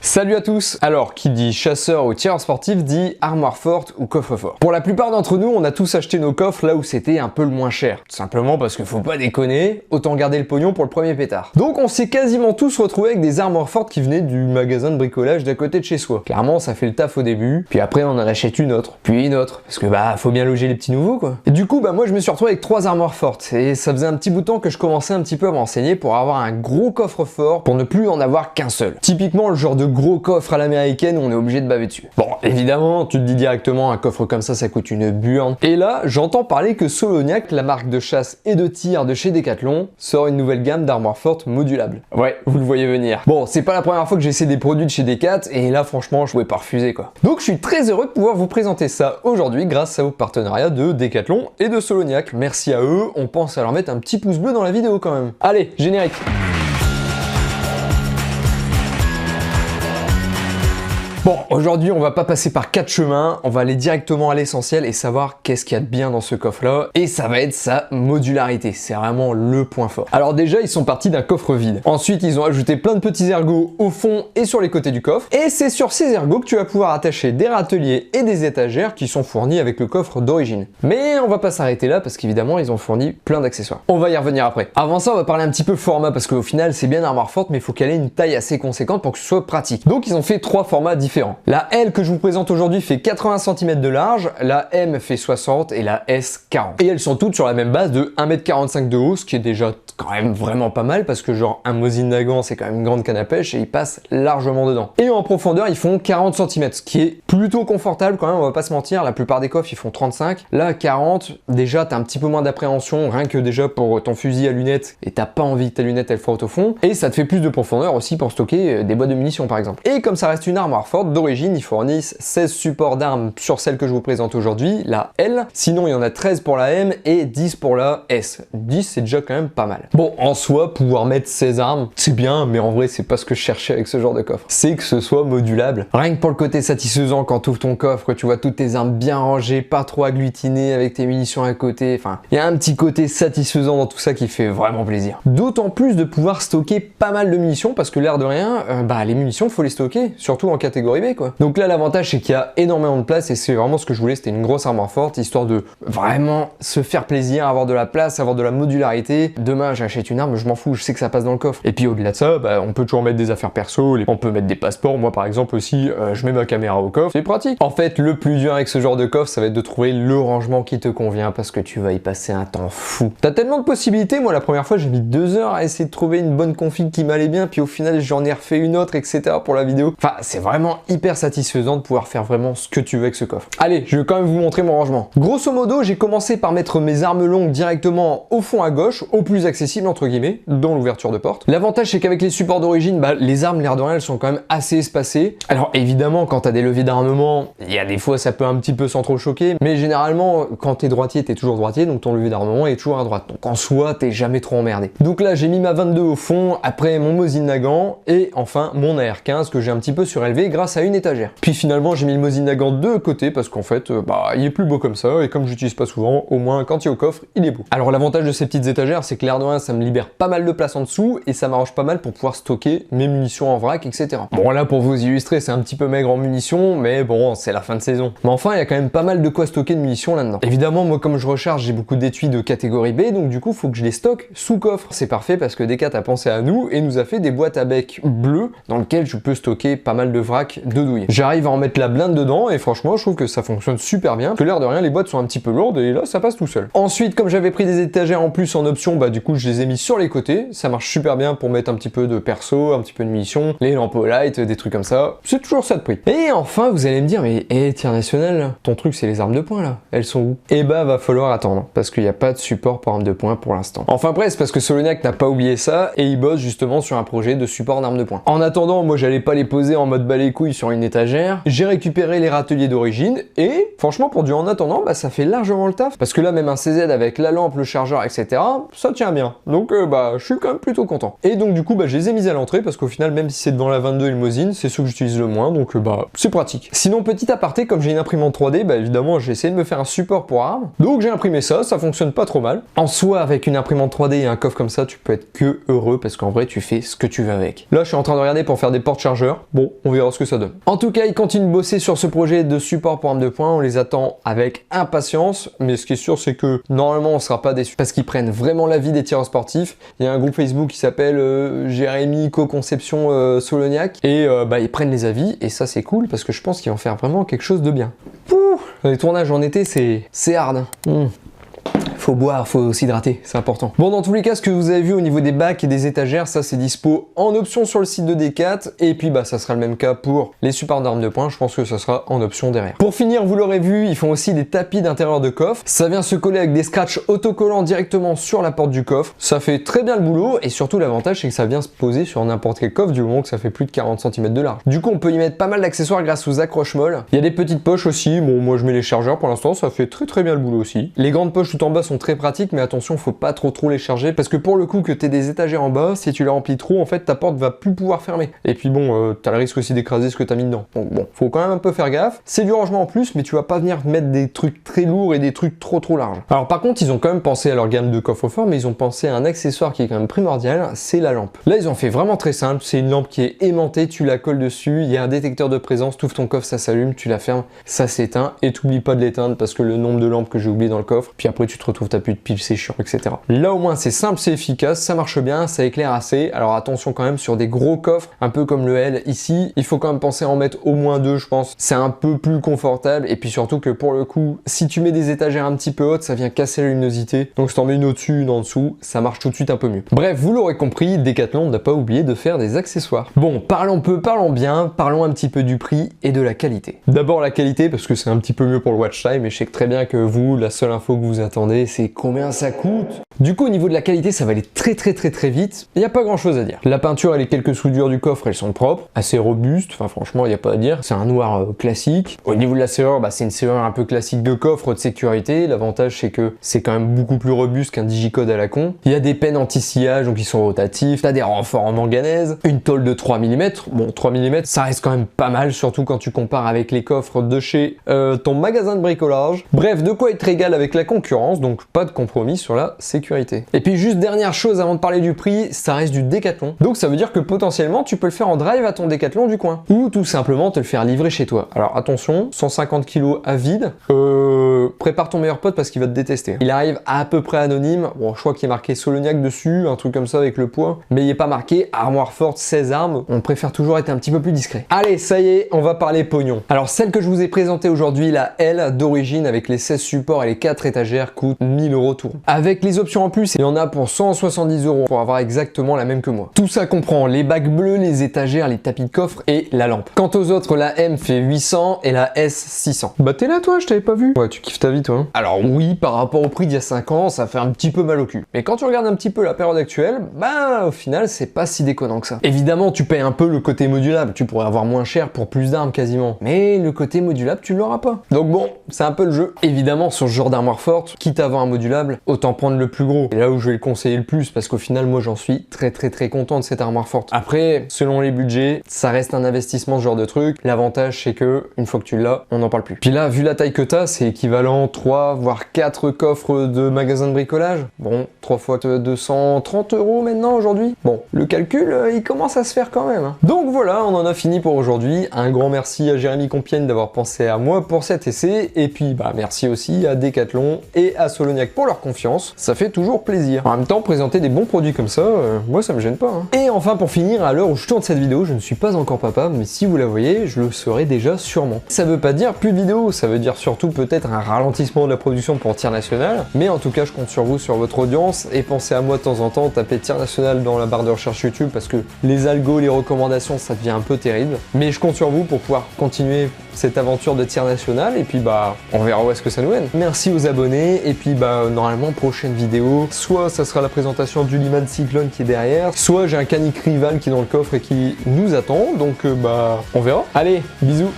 Salut à tous. Alors, qui dit chasseur ou tireur sportif dit armoire forte ou coffre-fort. Pour la plupart d'entre nous, on a tous acheté nos coffres là où c'était un peu le moins cher. Tout simplement parce que faut pas déconner, autant garder le pognon pour le premier pétard. Donc on s'est quasiment tous retrouvés avec des armoires fortes qui venaient du magasin de bricolage d'à côté de chez soi. Clairement, ça fait le taf au début, puis après on en achète une autre, puis une autre, parce que faut bien loger les petits nouveaux quoi. Et du coup, moi je me suis retrouvé avec 3 armoires fortes, et ça faisait un petit bout de temps que je commençais un petit peu à m'enseigner pour avoir un gros coffre fort, pour ne plus en avoir qu'un seul. Typiquement le genre de gros coffre à l'américaine où on est obligé de baver dessus. Bon, évidemment, tu te dis directement un coffre comme ça coûte une burne. Et là, j'entends parler que Soloniac, la marque de chasse et de tir de chez Decathlon, sort une nouvelle gamme d'armoires fortes modulables. Ouais, vous le voyez venir. Bon, c'est pas la première fois que j'essaie des produits de chez Decat, et là franchement, je pouvais pas refuser quoi. Donc je suis très heureux de pouvoir vous présenter ça aujourd'hui grâce au partenariat de Decathlon et de Soloniac. Merci à eux, on pense à leur mettre un petit pouce bleu dans la vidéo quand même. Allez, générique. Bon, aujourd'hui, on va pas passer par 4 chemins, on va aller directement à l'essentiel et savoir qu'est-ce qu'il y a de bien dans ce coffre-là. Et ça va être sa modularité, c'est vraiment le point fort. Alors déjà, ils sont partis d'un coffre vide. Ensuite, ils ont ajouté plein de petits ergots au fond et sur les côtés du coffre. Et c'est sur ces ergots que tu vas pouvoir attacher des râteliers et des étagères qui sont fournis avec le coffre d'origine. Mais on va pas s'arrêter là parce qu'évidemment, ils ont fourni plein d'accessoires. On va y revenir après. Avant ça, on va parler un petit peu format parce qu'au final, c'est bien une armoire forte, mais il faut qu'elle ait une taille assez conséquente pour que ce soit pratique. Donc, ils ont fait 3 formats différents. La L que je vous présente aujourd'hui fait 80 cm de large, la M fait 60 et la S 40. Et elles sont toutes sur la même base de 1,45 m de haut, ce qui est déjà quand même vraiment pas mal parce que genre un Mosin Nagant c'est quand même une grande canne à pêche et il passe largement dedans. Et en profondeur ils font 40 cm, ce qui est plutôt confortable quand même, on va pas se mentir, la plupart des coffres ils font 35. Là 40, déjà t'as un petit peu moins d'appréhension, rien que déjà pour ton fusil à lunettes et t'as pas envie que ta lunette elle frotte au fond. Et ça te fait plus de profondeur aussi pour stocker des boîtes de munitions par exemple. Et comme ça reste une armoire forte, d'origine ils fournissent 16 supports d'armes sur celle que je vous présente aujourd'hui, la L. Sinon il y en a 13 pour la M et 10 pour la S. 10 c'est déjà quand même pas mal. Bon, en soi, pouvoir mettre 16 armes, c'est bien, mais en vrai, c'est pas ce que je cherchais avec ce genre de coffre. C'est que ce soit modulable. Rien que pour le côté satisfaisant quand tu ouvres ton coffre, tu vois toutes tes armes bien rangées, pas trop agglutinées avec tes munitions à côté. Enfin, il y a un petit côté satisfaisant dans tout ça qui fait vraiment plaisir. D'autant plus de pouvoir stocker pas mal de munitions parce que l'air de rien, les munitions, faut les stocker, surtout en catégorie B, quoi. Donc là, l'avantage, c'est qu'il y a énormément de place et c'est vraiment ce que je voulais, c'était une grosse armoire forte, histoire de vraiment se faire plaisir, avoir de la place, avoir de la modularité. Demain, j'achète une arme, je m'en fous, je sais que ça passe dans le coffre. Et puis au-delà de ça, on peut toujours mettre des affaires perso, on peut mettre des passeports. Moi par exemple aussi, je mets ma caméra au coffre, c'est pratique. En fait, le plus dur avec ce genre de coffre, ça va être de trouver le rangement qui te convient parce que tu vas y passer un temps fou. T'as tellement de possibilités, moi la première fois j'ai mis 2 heures à essayer de trouver une bonne config qui m'allait bien, puis au final j'en ai refait une autre, etc. pour la vidéo. Enfin, c'est vraiment hyper satisfaisant de pouvoir faire vraiment ce que tu veux avec ce coffre. Allez, je vais quand même vous montrer mon rangement. Grosso modo, j'ai commencé par mettre mes armes longues directement au fond à gauche, au plus accessible entre guillemets, dans l'ouverture de porte. L'avantage c'est qu'avec les supports d'origine, les armes l'air de rien elles sont quand même assez espacées. Alors évidemment quand t'as des leviers d'armement, il y a des fois ça peut un petit peu sans trop choquer, mais généralement quand t'es droitier, t'es toujours droitier, donc ton levier d'armement est toujours à droite. Donc en soi t'es jamais trop emmerdé. Donc là j'ai mis ma 22 au fond, après mon Mosin Nagant et enfin mon AR-15 que j'ai un petit peu surélevé grâce à une étagère. Puis finalement j'ai mis le Mosin Nagant de côté parce qu'en fait il est plus beau comme ça et comme j'utilise pas souvent, au moins quand il est au coffre il est beau. Alors l'avantage de ces petites étagères c'est que l'air de rien ça me libère pas mal de place en dessous et ça m'arrange pas mal pour pouvoir stocker mes munitions en vrac, etc. Bon là pour vous illustrer c'est un petit peu maigre en munitions, mais bon c'est la fin de saison. Mais enfin il y a quand même pas mal de quoi stocker de munitions là-dedans. Évidemment moi comme je recharge j'ai beaucoup d'étuis de catégorie B, donc du coup faut que je les stocke sous coffre. C'est parfait parce que Decat a pensé à nous et nous a fait des boîtes à bec bleu dans lesquelles je peux stocker pas mal de vrac de douille. J'arrive à en mettre la blinde dedans et franchement je trouve que ça fonctionne super bien, que l'air de rien les boîtes sont un petit peu lourdes et là ça passe tout seul. Ensuite comme j'avais pris des étagères en plus en option, du coup je les ai mis sur les côtés, ça marche super bien pour mettre un petit peu de perso, un petit peu de munitions, les lampes au light, des trucs comme ça, c'est toujours ça de prix. Et enfin vous allez me dire mais tir national, ton truc c'est les armes de poing là, elles sont où? Et va falloir attendre, parce qu'il n'y a pas de support pour armes de poing pour l'instant. Enfin bref, c'est parce que Soloniac n'a pas oublié ça, et il bosse justement sur un projet de support d'armes de poing. En attendant, moi j'allais pas les poser en mode les couilles couilles sur une étagère, j'ai récupéré les râteliers d'origine et franchement pour du en attendant, bah ça fait largement le taf. Parce que là même un CZ avec la lampe, le chargeur, etc. ça tient bien. Donc bah je suis quand même plutôt content. Et donc du coup bah je les ai mis à l'entrée parce qu'au final même si c'est devant la 22 et le Mosin, c'est ceux que j'utilise le moins, donc bah c'est pratique. Sinon petit aparté, comme j'ai une imprimante 3D, bah évidemment j'ai essayé de me faire un support pour arme. Donc j'ai imprimé ça fonctionne pas trop mal. En soi avec une imprimante 3D et un coffre comme ça, tu peux être que heureux parce qu'en vrai tu fais ce que tu veux avec. Là je suis en train de regarder pour faire des portes chargeurs. Bon, on verra ce que ça donne. En tout cas, ils continuent de bosser sur ce projet de support pour arme de poing. On les attend avec impatience. Mais ce qui est sûr, c'est que normalement, on sera pas déçus parce qu'ils prennent vraiment l'avis des tireurs sportifs. Il y a un groupe Facebook qui s'appelle Jérémy Co-Conception Solognac et bah, ils prennent les avis et ça, c'est cool parce que je pense qu'ils vont faire vraiment quelque chose de bien. Pouh, les tournages en été, c'est hard. Faut boire, faut s'hydrater, c'est important. Bon, dans tous les cas, ce que vous avez vu au niveau des bacs et des étagères, ça c'est dispo en option sur le site de D4. Et puis bah ça sera le même cas pour les supports d'armes de poing, je pense que ça sera en option derrière. Pour finir, vous l'aurez vu, ils font aussi des tapis d'intérieur de coffre. Ça vient se coller avec des scratchs autocollants directement sur la porte du coffre. Ça fait très bien le boulot et surtout l'avantage c'est que ça vient se poser sur n'importe quel coffre du moment que ça fait plus de 40 cm de large. Du coup on peut y mettre pas mal d'accessoires grâce aux accroches molles. Il y a des petites poches aussi, bon moi je mets les chargeurs pour l'instant, ça fait très bien le boulot aussi. Les grandes poches tout en bas sont très pratiques, mais attention, faut pas trop les charger parce que pour le coup que t'aies des étagères en bas, si tu les remplis trop, en fait ta porte va plus pouvoir fermer. Et puis bon, t'as le risque aussi d'écraser ce que t'as mis dedans. Donc bon, faut quand même un peu faire gaffe. C'est du rangement en plus, mais tu vas pas venir mettre des trucs très lourds et des trucs trop larges. Alors par contre, ils ont quand même pensé à leur gamme de coffre-fort, mais ils ont pensé à un accessoire qui est quand même primordial, c'est la lampe. Là, ils ont fait vraiment très simple. C'est une lampe qui est aimantée, tu la colles dessus, il y a un détecteur de présence, tu ouvres ton coffre, ça s'allume, tu la fermes, ça s'éteint et t'oublies pas de l'éteindre parce que le nombre de lampes que j'ai oublié dans le coffre, puis après tu te retrouves, t'as plus de piles, c'est chiant, etc. Là au moins c'est simple, c'est efficace, ça marche bien, ça éclaire assez. Alors attention quand même sur des gros coffres, un peu comme le L ici, il faut quand même penser à en mettre au moins 2 je pense. C'est un peu plus confortable et puis surtout que pour le coup, si tu mets des étagères un petit peu hautes, ça vient casser la luminosité. Donc si t'en mets une au-dessus, une en dessous, ça marche tout de suite un peu mieux. Bref, vous l'aurez compris, Decathlon n'a pas oublié de faire des accessoires. Bon, parlons peu, parlons bien, parlons un petit peu du prix et de la qualité. D'abord la qualité parce que c'est un petit peu mieux pour le watch time et je sais que très bien que vous, la seule info que vous attendez, c'est combien ça coûte. Du coup au niveau de la qualité ça va aller très vite, il n'y a pas grand chose à dire. La peinture et les quelques soudures du coffre elles sont propres, assez robustes, enfin franchement il n'y a pas à dire, c'est un noir classique. Au niveau de la serrure, bah, c'est une serrure un peu classique de coffre de sécurité, l'avantage c'est que c'est quand même beaucoup plus robuste qu'un digicode à la con. Il y a des pennes anti-sillage donc ils sont rotatifs, t'as des renforts en manganèse, une tôle de 3 mm, bon 3 mm ça reste quand même pas mal, surtout quand tu compares avec les coffres de chez ton magasin de bricolage. Bref, de quoi être égal avec la concurrence, donc pas de compromis sur la sécurité. Et puis juste dernière chose avant de parler du prix, ça reste du Decathlon. Donc ça veut dire que potentiellement tu peux le faire en drive à ton Decathlon du coin. Ou tout simplement te le faire livrer chez toi. Alors attention, 150 kg à vide, prépare ton meilleur pote parce qu'il va te détester. Il arrive à peu près anonyme, bon je crois qu'il est marqué Solognac dessus, un truc comme ça avec le poids, mais il n'est pas marqué armoire forte 16 armes, on préfère toujours être un petit peu plus discret. Allez, ça y est, on va parler pognon. Alors celle que je vous ai présentée aujourd'hui, la L d'origine avec les 16 supports et les 4 étagères coûte 1000 € tout rond. Avec les options en plus, il y en a pour 170 € pour avoir exactement la même que moi. Tout ça comprend les bacs bleus, les étagères, les tapis de coffre et la lampe. Quant aux autres, la M fait 800 et la S 600. Bah t'es là toi, je t'avais pas vu. Ouais, tu kiffes ta vie toi. Hein. Alors oui, par rapport au prix d'il y a 5 ans, ça fait un petit peu mal au cul. Mais quand tu regardes un petit peu la période actuelle, bah au final c'est pas si déconnant que ça. Évidemment, tu payes un peu le côté modulable, tu pourrais avoir moins cher pour plus d'armes quasiment. Mais le côté modulable, tu l'auras pas. Donc bon, c'est un peu le jeu. Évidemment, sur ce genre d'armoire forte, quitte à avoir un modulable, autant prendre le plus gros. Et là où je vais le conseiller le plus, parce qu'au final, moi j'en suis très content de cette armoire forte. Après, selon les budgets, ça reste un investissement ce genre de truc. L'avantage c'est que, une fois que tu l'as, on n'en parle plus. Puis là, vu la taille que t'as, c'est équivalent 3 voire 4 coffres de magasin de bricolage. Bon, 3 fois 230 € maintenant aujourd'hui. Bon, le calcul, il commence à se faire quand même. Hein. Donc voilà, on en a fini pour aujourd'hui. Un grand merci à Jérémy Compiègne d'avoir pensé à moi pour cet essai. Et puis, bah, merci aussi à Decathlon et à Solognac pour leur confiance. Ça fait toujours plaisir. En même temps, présenter des bons produits comme ça, moi ça me gêne pas. Hein. Et enfin, pour finir, à l'heure où je tourne cette vidéo, je ne suis pas encore papa, mais si vous la voyez, je le serai déjà sûrement. Ça veut pas dire plus de vidéos, ça veut dire surtout peut-être un ralentissement de la production pour Tir National, mais en tout cas, je compte sur vous, sur votre audience, et pensez à moi de temps en temps, tapez Tir National dans la barre de recherche YouTube, parce que les algos, les recommandations, ça devient un peu terrible. Mais je compte sur vous pour pouvoir continuer cette aventure de Tir National, et puis bah, on verra où est-ce que ça nous mène. Merci aux abonnés, et puis bah normalement prochaine vidéo, soit ça sera la présentation du Liman Cyclone qui est derrière, soit j'ai un Canik Rival qui est dans le coffre et qui nous attend, donc bah on verra. Allez, bisous.